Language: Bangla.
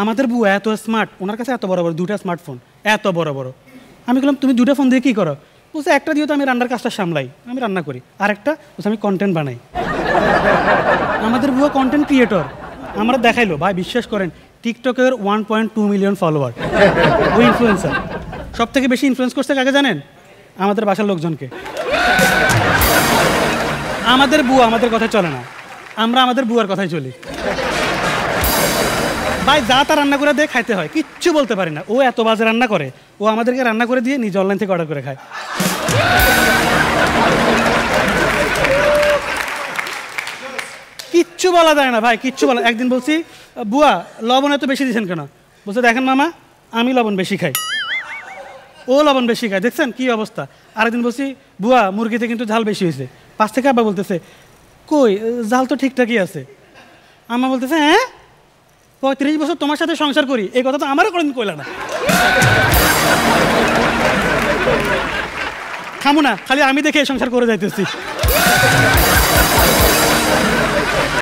আমাদের বুয়া এত স্মার্ট, ওনার কাছে এত বড় বড় দুটা স্মার্টফোন, এত বড় বড়। আমি বললাম তুমি দুটা ফোন দিয়ে কী করো? বলছে একটা দিয়ে তো আমি রান্নার কাজটা সামলাই, আমি রান্না করি, আরেকটা বলছে আমি কন্টেন্ট বানাই। আমাদের বুয়া কন্টেন্ট ক্রিয়েটর। আমরা দেখাইলো ভাই, বিশ্বাস করেন টিকটকের 1.2 মিলিয়ন ফলোয়ার, ওই ইনফ্লুয়েন্সার। সব থেকে বেশি ইনফ্লুয়েন্স করছে কাকে জানেন? আমাদের বাসার লোকজনকে। আমাদের বুয়া আমাদের কথায় চলে না, আমরা আমাদের বুয়ার কথায় চলি। ভাই যা তা রান্না করে দিয়ে খাইতে হয়, কিচ্ছু বলতে পারি না। ও এত বাজে রান্না করে, ও আমাদেরকে রান্না করে দিয়ে নিজে অনলাইন থেকে অর্ডার করে খায়। কিচ্ছু বলা যায় না ভাই, কিচ্ছু বলা। একদিন বলছি বুয়া লবণ এত বেশি দিয়েছেন কেন? বলছে দেখেন মামা, আমি লবণ বেশি খাই, ও লবণ বেশি খায়, দেখছেন কি অবস্থা। আরেকদিন বলছি বুয়া মুরগিতে কিন্তু ঝাল বেশি হয়েছে। পাশ থেকে আবার বলতেছে কই ঝাল তো ঠিকঠাকই আছে। আম্মা বলতেছে হ্যাঁ 35 বছর তোমার সাথে সংসার করি, এই কথা তো আমারও কোনোদিন কইলা না। খামু না, খালি আমি দেখে এই সংসার করে যাইতেছি।